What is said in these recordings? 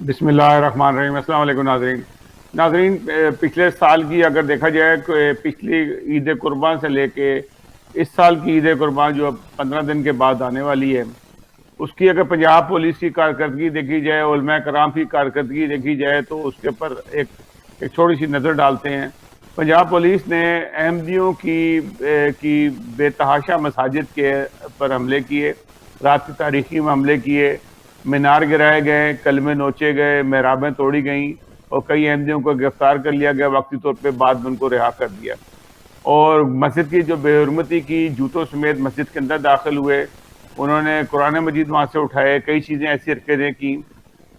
بسم اللہ الرحمن الرحیم۔ السلام علیکم ناظرین، پچھلے سال کی اگر دیکھا جائے کہ پچھلی عید قربان سے لے کے اس سال کی عید قربان جو اب 15 دن کے بعد آنے والی ہے، اس کی اگر پنجاب پولیس کی کارکردگی دیکھی جائے، علماء کرام کی کارکردگی دیکھی جائے، تو اس کے اوپر ایک چھوٹی سی نظر ڈالتے ہیں۔ پنجاب پولیس نے احمدیوں کی بے تحاشا مساجد کے پر حملے کیے، رات کی تاریکی میں حملے کیے، مینار گرائے گئے، کلمے نوچے گئے، محرابیں توڑی گئیں اور کئی احمدیوں کو گرفتار کر لیا گیا وقتی طور پہ، بعد میں ان کو رہا کر دیا۔ اور مسجد کی جو بے حرمتی کی، جوتوں سمیت مسجد کے اندر داخل ہوئے، انہوں نے قرآن مجید وہاں سے اٹھائے، کئی چیزیں ایسی حرکتیں کی،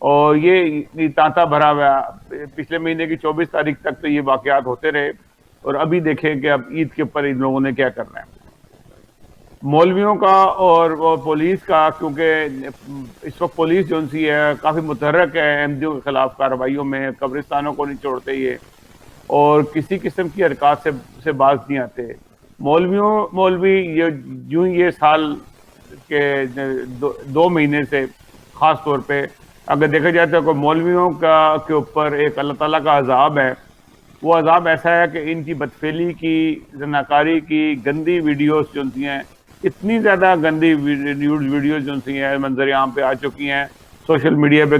اور یہ تانتا بھرا ہوا پچھلے مہینے کی 24 تاریخ تک تو یہ واقعات ہوتے رہے، اور ابھی دیکھیں کہ اب عید کے اوپر ان لوگوں نے کیا کرنا ہے۔ مولویوں کا اور پولیس کا، کیونکہ اس وقت پولیس جو سی ہے کافی متحرک ہے احمدیوں کے خلاف کارروائیوں میں، قبرستانوں کو نہیں چھوڑتے یہ، اور کسی قسم کی حرکات سے باز نہیں آتے۔ مولوی یہ سال کے 2 مہینے سے خاص طور پہ اگر دیکھا جائے تو کہ مولویوں کے اوپر ایک اللہ تعالیٰ کا عذاب ہے۔ وہ عذاب ایسا ہے کہ ان کی بدفعلی کی، زناکاری کی گندی ویڈیوز جو ہیں، اتنی زیادہ گندی ویڈیوز جو ہیں منظر عام پہ آ چکی ہیں، سوشل میڈیا پہ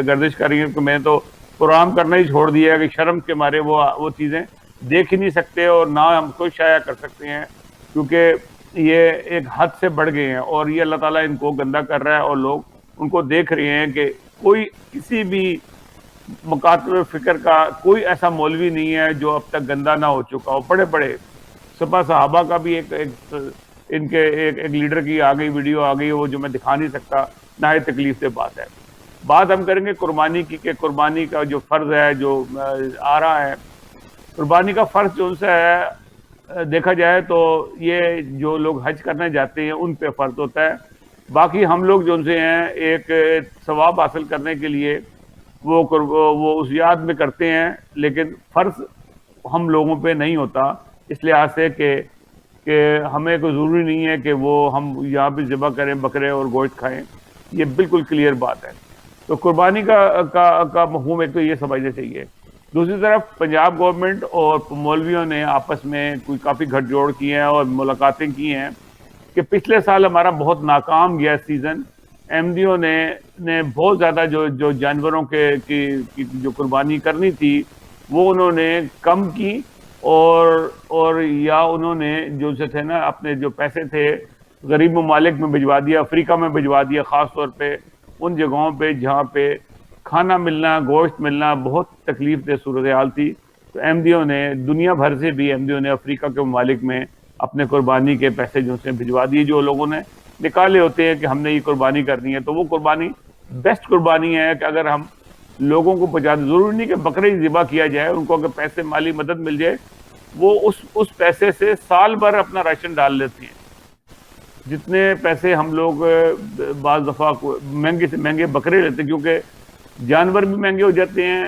گردش کر رہی ہیں، کہ میں تو پروگرام کرنا ہی چھوڑ دیا ہے کہ شرم کے مارے وہ چیزیں دیکھ ہی نہیں سکتے اور نہ ہم کو شائع کر سکتے ہیں، کیونکہ یہ ایک حد سے بڑھ گئے ہیں، اور یہ اللہ تعالیٰ ان کو گندہ کر رہا ہے، اور لوگ ان کو دیکھ رہے ہیں کہ کوئی کسی بھی مکاتب فکر کا کوئی ایسا مولوی نہیں ہے جو اب تک گندہ نہ ہو چکا ہو۔ بڑے بڑے سپاہ صحابہ کا بھی ان کے ایک لیڈر کی آ گئی ویڈیو آ گئی، وہ جو میں دکھا نہیں سکتا، نہایت تکلیف سے بات ہے۔ بات ہم کریں گے قربانی کی، کہ قربانی کا جو فرض ہے جو آ رہا ہے، قربانی کا فرض جو سے ہے دیکھا جائے تو یہ جو لوگ حج کرنے جاتے ہیں ان پہ فرض ہوتا ہے۔ باقی ہم لوگ جو سے ہیں ایک ثواب حاصل کرنے کے لیے وہ اس یاد میں کرتے ہیں، لیکن فرض ہم لوگوں پہ نہیں ہوتا، اس لحاظ سے کہ ہمیں کوئی ضروری نہیں ہے کہ وہ ہم یہاں بھی ذبح کریں بکرے اور گوشت کھائیں، یہ بالکل کلیئر بات ہے۔ تو قربانی کا مفہوم ایک تو یہ سمجھنا چاہیے۔ دوسری طرف پنجاب گورنمنٹ اور مولویوں نے آپس میں کوئی کافی گھٹ جوڑ کیے ہیں اور ملاقاتیں کی ہیں کہ پچھلے سال ہمارا بہت ناکام گیا سیزن۔ احمدیوں نے بہت زیادہ جو جانوروں کی جو قربانی کرنی تھی وہ انہوں نے کم کی، اور یا انہوں نے جو سے تھے نا اپنے جو پیسے تھے غریب ممالک میں بھجوا دیا، افریقہ میں بھجوا دیا، خاص طور پہ ان جگہوں پہ جہاں پہ کھانا ملنا، گوشت ملنا بہت تکلیف دہ صورتحال تھی۔ تو احمدیوں نے دنیا بھر سے بھی احمدیوں نے افریقہ کے ممالک میں اپنے قربانی کے پیسے جو سے بھجوا دیے، جو لوگوں نے نکالے ہوتے ہیں کہ ہم نے یہ قربانی کرنی ہے۔ تو وہ قربانی بیسٹ قربانی ہے کہ اگر ہم لوگوں کو پہنچا دیں، ضروری نہیں کہ بکرے ہی ذبح کیا جائے، ان کو اگر پیسے مالی مدد مل جائے، وہ اس پیسے سے سال بھر اپنا راشن ڈال لیتے ہیں۔ جتنے پیسے ہم لوگ بعض دفعہ مہنگے سے مہنگے بکرے لیتے ہیں، کیونکہ جانور بھی مہنگے ہو جاتے ہیں،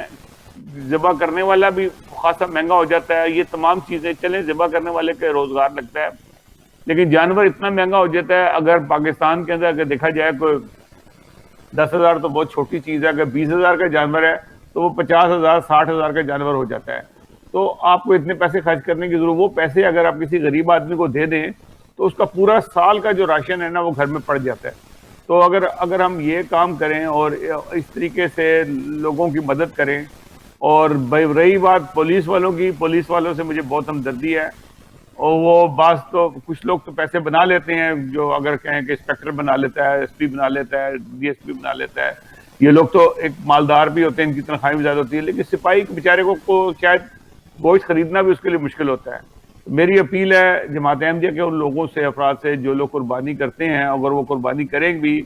ذبح کرنے والا بھی خاصا مہنگا ہو جاتا ہے، یہ تمام چیزیں چلیں ذبح کرنے والے کے روزگار لگتا ہے، لیکن جانور اتنا مہنگا ہو جاتا ہے۔ اگر پاکستان کے اندر اگر دیکھا جائے کوئی 10,000 تو بہت چھوٹی چیز ہے، اگر 20,000 کا جانور ہے تو وہ 50,000 60,000 کا جانور ہو جاتا ہے۔ تو آپ کو اتنے پیسے خرچ کرنے کی ضرورت، وہ پیسے اگر آپ کسی غریب آدمی کو دے دیں تو اس کا پورا سال کا جو راشن ہے نا وہ گھر میں پڑ جاتا ہے۔ تو اگر ہم یہ کام کریں اور اس طریقے سے لوگوں کی مدد کریں، اور رہی بات پولیس والوں کی، پولیس والوں سے مجھے بہت ہمدردی ہے، اور وہ بعض تو کچھ لوگ تو پیسے بنا لیتے ہیں، جو اگر کہیں کہ انسپیکٹر بنا لیتا ہے، ایس پی بنا لیتا ہے، ڈی ایس پی بنا لیتا ہے، یہ لوگ تو ایک مالدار بھی ہوتے ہیں، ان کی تنخواہیں بھی زیادہ ہوتی ہے، لیکن سپاہی کے بیچارے کو شاید گوشت خریدنا بھی اس کے لیے مشکل ہوتا ہے۔ میری اپیل ہے جماعت احمدیہ کے ان لوگوں سے، افراد سے جو لوگ قربانی کرتے ہیں، اگر وہ قربانی کریں بھی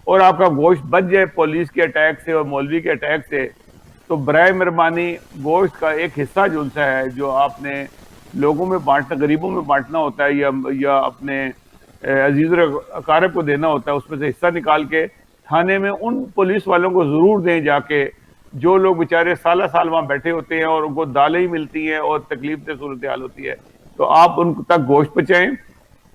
اور آپ کا گوشت بچ جائے پولیس کے اٹیک سے اور مولوی کے اٹیک سے، تو برائے مہربانی گوشت کا ایک حصہ جو سا ہے جو آپ نے لوگوں میں بانٹنا، غریبوں میں بانٹنا ہوتا ہے، یا اپنے عزیز و اقارب کو دینا ہوتا ہے، اس میں سے حصہ نکال کے تھانے میں ان پولیس والوں کو ضرور دیں جا کے، جو لوگ بیچارے سالہ سال وہاں بیٹھے ہوتے ہیں اور ان کو دالیں ہی ملتی ہیں اور تکلیف سے صورتحال ہوتی ہے۔ تو آپ ان تک گوشت پہنچائیں،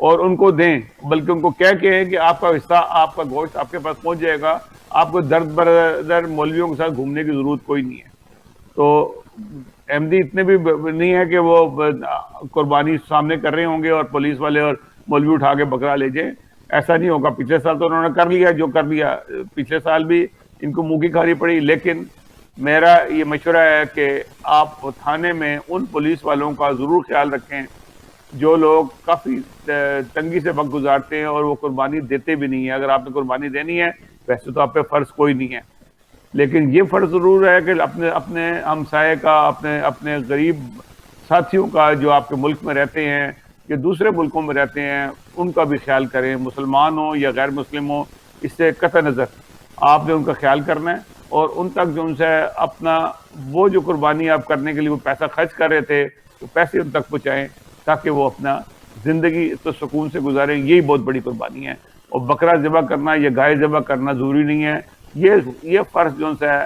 اور ان کو دیں، بلکہ ان کو کہہ کے کہ آپ کا حصہ، آپ کا گوشت آپ کے پاس پہنچ جائے گا، آپ کو درد بردر مولویوں کے ساتھ گھومنے کی ضرورت کوئی نہیں ہے۔ تو احمدی اتنے بھی نہیں ہے کہ وہ قربانی سامنے کر رہے ہوں گے اور پولیس والے اور مولوی اٹھا کے بکرا لے جائیں، ایسا نہیں ہوگا۔ پچھلے سال تو انہوں نے کر لیا جو کر لیا، پچھلے سال بھی ان کو منہ کی کھانی پڑی، لیکن میرا یہ مشورہ ہے کہ آپ تھانے میں ان پولیس والوں کا ضرور خیال رکھیں جو لوگ کافی تنگی سے وقت گزارتے ہیں اور وہ قربانی دیتے بھی نہیں ہیں۔ اگر آپ نے قربانی دینی ہے ویسے تو آپ پہ فرض کوئی نہیں ہے، لیکن یہ فرض ضرور ہے کہ اپنے ہمسائے کا، اپنے غریب ساتھیوں کا جو آپ کے ملک میں رہتے ہیں یا دوسرے ملکوں میں رہتے ہیں، ان کا بھی خیال کریں، مسلمان ہوں یا غیر مسلم ہوں، اس سے قطع نظر آپ نے ان کا خیال کرنا ہے، اور ان تک جو ان سے اپنا وہ جو قربانی آپ کرنے کے لیے وہ پیسہ خرچ کر رہے تھے وہ پیسے ان تک پہنچائیں تاکہ وہ اپنا زندگی تو سکون سے گزاریں۔ یہی بہت بڑی قربانی ہے، اور بکرا ذبح کرنا یا گائے ذبح کرنا ضروری نہیں ہے۔ یہ فرض جو ہے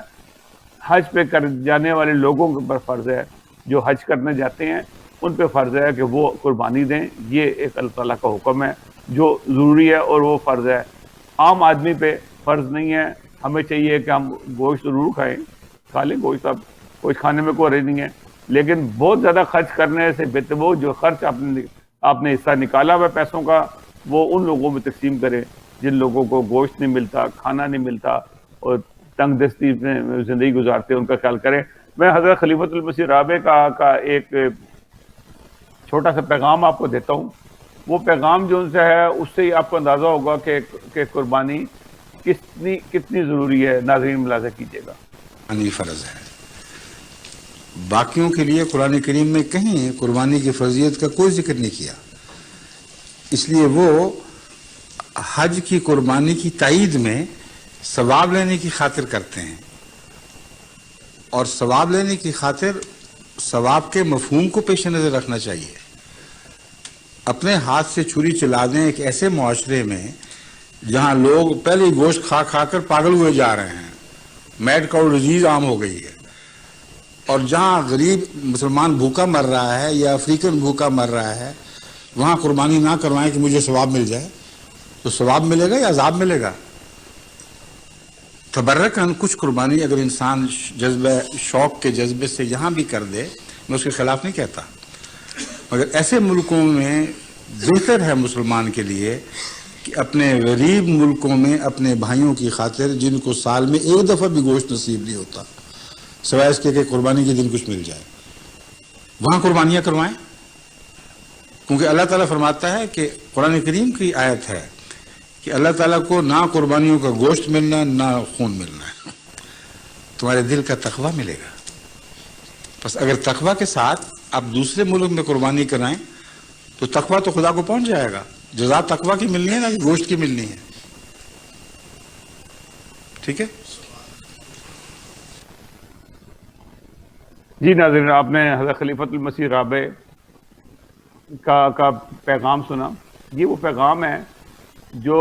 حج پہ کر جانے والے لوگوں کے اوپر فرض ہے، جو حج کرنے جاتے ہیں ان پہ فرض ہے کہ وہ قربانی دیں۔ یہ ایک اللہ تعالیٰ کا حکم ہے جو ضروری ہے اور وہ فرض ہے، عام آدمی پہ فرض نہیں ہے۔ ہمیں چاہیے کہ ہم گوشت ضرور کھائیں، کھا لیں گوشت، اب گوشت کھانے میں کوئی حرج نہیں ہے، لیکن بہت زیادہ خرچ کرنے سے بہتر وہ جو خرچ آپ نے حصہ نکالا ہوا پیسوں کا وہ ان لوگوں میں تقسیم کریں جن لوگوں کو گوشت نہیں ملتا، کھانا نہیں ملتا اور تنگ دستی میں زندگی گزارتے ہیں، ان کا خیال کریں۔ میں حضرت خلیفۃ المسیح رابع کا ایک چھوٹا سا پیغام آپ کو دیتا ہوں۔ وہ پیغام جو ان سے ہے اس سے ہی آپ کو اندازہ ہوگا کہ قربانی کتنی ضروری ہے۔ ناظرین ملاحظہ کیجیے گا۔ قربانی فرض ہے۔ باقیوں کے لیے قرآن کریم میں کہیں قربانی کی فرضیت کا کوئی ذکر نہیں کیا، اس لیے وہ حج کی قربانی کی تائید میں ثواب لینے کی خاطر کرتے ہیں، اور ثواب لینے کی خاطر ثواب کے مفہوم کو پیش نظر رکھنا چاہیے۔ اپنے ہاتھ سے چھری چلا دیں ایک ایسے معاشرے میں جہاں لوگ پہلے ہی گوشت کھا کھا کر پاگل ہوئے جا رہے ہیں، میڈ کاؤ ڈیزیز عام ہو گئی ہے، اور جہاں غریب مسلمان بھوکا مر رہا ہے یا افریقن بھوکا مر رہا ہے، وہاں قربانی نہ کروائیں کہ مجھے ثواب مل جائے، تو ثواب ملے گا یا عذاب ملے گا؟ تبرکاً کچھ قربانی اگر انسان جذبہ شوق کے جذبے سے یہاں بھی کر دے، میں اس کے خلاف نہیں کہتا، مگر ایسے ملکوں میں بہتر ہے مسلمان کے لیے کہ اپنے غریب ملکوں میں اپنے بھائیوں کی خاطر جن کو سال میں ایک دفعہ بھی گوشت نصیب نہیں ہوتا سوائے اس کے کہ قربانی کے دن کچھ مل جائے، وہاں قربانیاں کروائیں۔ کیونکہ اللہ تعالیٰ فرماتا ہے کہ قرآن کریم کی آیت ہے کہ اللہ تعالیٰ کو نہ قربانیوں کا گوشت ملنا نہ خون ملنا ہے، تمہارے دل کا تقویٰ ملے گا۔ بس اگر تقویٰ کے ساتھ آپ دوسرے ملک میں قربانی کرائیں تو تقویٰ تو خدا کو پہنچ جائے گا، جزا تقویٰ کی ملنی ہے نہ کہ گوشت کی ملنی ہے۔ ٹھیک ہے جی ناظرین، آپ نے حضرت خلیفۃ المسیح رابع کا پیغام سنا۔ یہ وہ پیغام ہے جو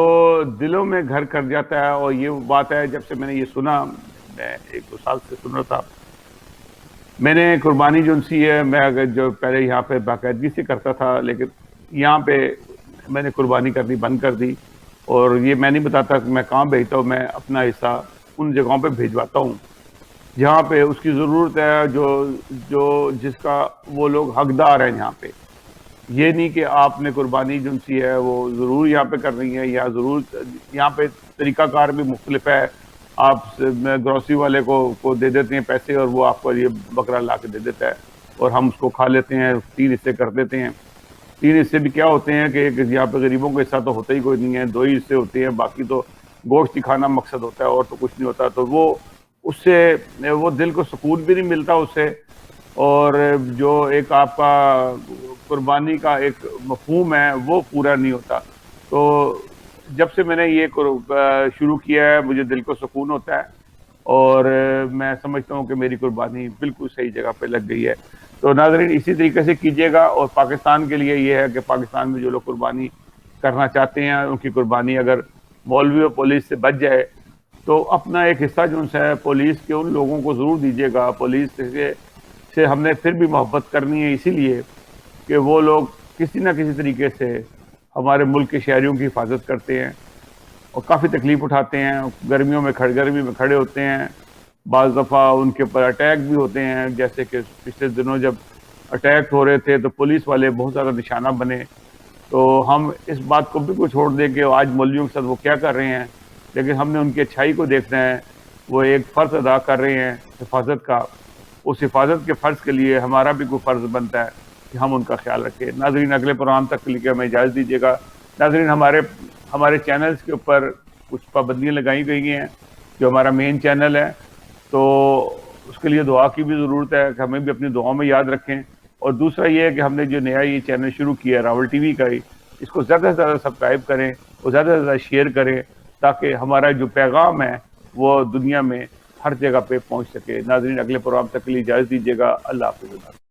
دلوں میں گھر کر جاتا ہے، اور یہ بات ہے جب سے میں نے یہ سنا، میں 1-2 سال سے سن رہا تھا، میں نے قربانی جو سی ہے میں اگر جو پہلے یہاں پہ باقاعدگی سے کرتا تھا، لیکن یہاں پہ میں نے قربانی کرنی بند کر دی، اور یہ میں نہیں بتاتا کہ میں کہاں بھیجتا ہوں، میں اپنا حصہ ان جگہوں پہ بھیجواتا ہوں جہاں پہ اس کی ضرورت ہے، جو جس کا وہ لوگ حقدار ہیں یہاں پہ۔ یہ نہیں کہ آپ نے قربانی جو سی ہے وہ ضرور یہاں پہ کرنی ہے، یا ضرور یہاں پہ طریقہ کار بھی مختلف ہے۔ آپ گروسری والے کو دے دیتے ہیں پیسے اور وہ آپ کو یہ بکرا لا کے دے دیتا ہے اور ہم اس کو کھا لیتے ہیں، 3 حصے کر دیتے ہیں۔ 3 حصے بھی کیا ہوتے ہیں کہ یہاں پہ غریبوں کا حصہ تو ہوتا ہی کوئی نہیں ہے، 2 ہی حصے ہوتے ہیں، باقی تو گوشت ہی کھانا مقصد ہوتا ہے اور تو کچھ نہیں ہوتا۔ تو وہ اس سے وہ دل کو سکون بھی نہیں ملتا اس سے، اور جو ایک آپ کا قربانی کا ایک مفہوم ہے وہ پورا نہیں ہوتا۔ تو جب سے میں نے یہ شروع کیا ہے مجھے دل کو سکون ہوتا ہے، اور میں سمجھتا ہوں کہ میری قربانی بالکل صحیح جگہ پہ لگ گئی ہے۔ تو ناظرین اسی طریقے سے کیجیے گا، اور پاکستان کے لیے یہ ہے کہ پاکستان میں جو لوگ قربانی کرنا چاہتے ہیں ان کی قربانی اگر مولوی اور پولیس سے بچ جائے تو اپنا ایک حصہ جو ہے پولیس کے ان لوگوں کو ضرور دیجیے گا۔ پولیس سے ہم نے پھر بھی محبت کرنی ہے، اسی لیے کہ وہ لوگ کسی نہ کسی طریقے سے ہمارے ملک کے شہریوں کی حفاظت کرتے ہیں اور کافی تکلیف اٹھاتے ہیں. گرمی میں کھڑے ہوتے ہیں. بعض دفعہ ان کے اوپر اٹیک بھی ہوتے ہیں، جیسے کہ پچھلے دنوں جب اٹیک ہو رہے تھے تو پولیس والے بہت زیادہ نشانہ بنے. تو ہم اس بات کو بالکل چھوڑ دیں کہ آج مولویوں کے ساتھ وہ کیا کر رہے ہیں، لیکن ہم نے ان کی اچھائی کو دیکھنا ہے. وہ ایک فرض ادا کر رہے ہیں حفاظت کا. اس حفاظت کے فرض کے لیے ہمارا بھی کوئی فرض بنتا ہے کہ ہم ان کا خیال رکھیں. ناظرین، اگلے پروگرام تک کے لیے ہمیں اجازت دیجیے گا. ناظرین، ہمارے چینلز کے اوپر کچھ پابندیاں لگائی گئی ہیں جو ہمارا مین چینل ہے، تو اس کے لیے دعا کی بھی ضرورت ہے کہ ہمیں بھی اپنی دعاؤں میں یاد رکھیں. اور دوسرا یہ ہے کہ ہم نے جو نیا یہ چینل شروع کیا ہے راول ٹی وی کا ہی، اس کو زیادہ سے زیادہ سبسکرائب کریں اور زیادہ سے زیادہ شیئر کریں تاکہ ہمارا جو پیغام ہے وہ دنیا میں ہر جگہ پہ پہنچ سکے. ناظرین، اگلے پروگرام تک کے لیے اجازت دیجیے گا. اللہ حافظ.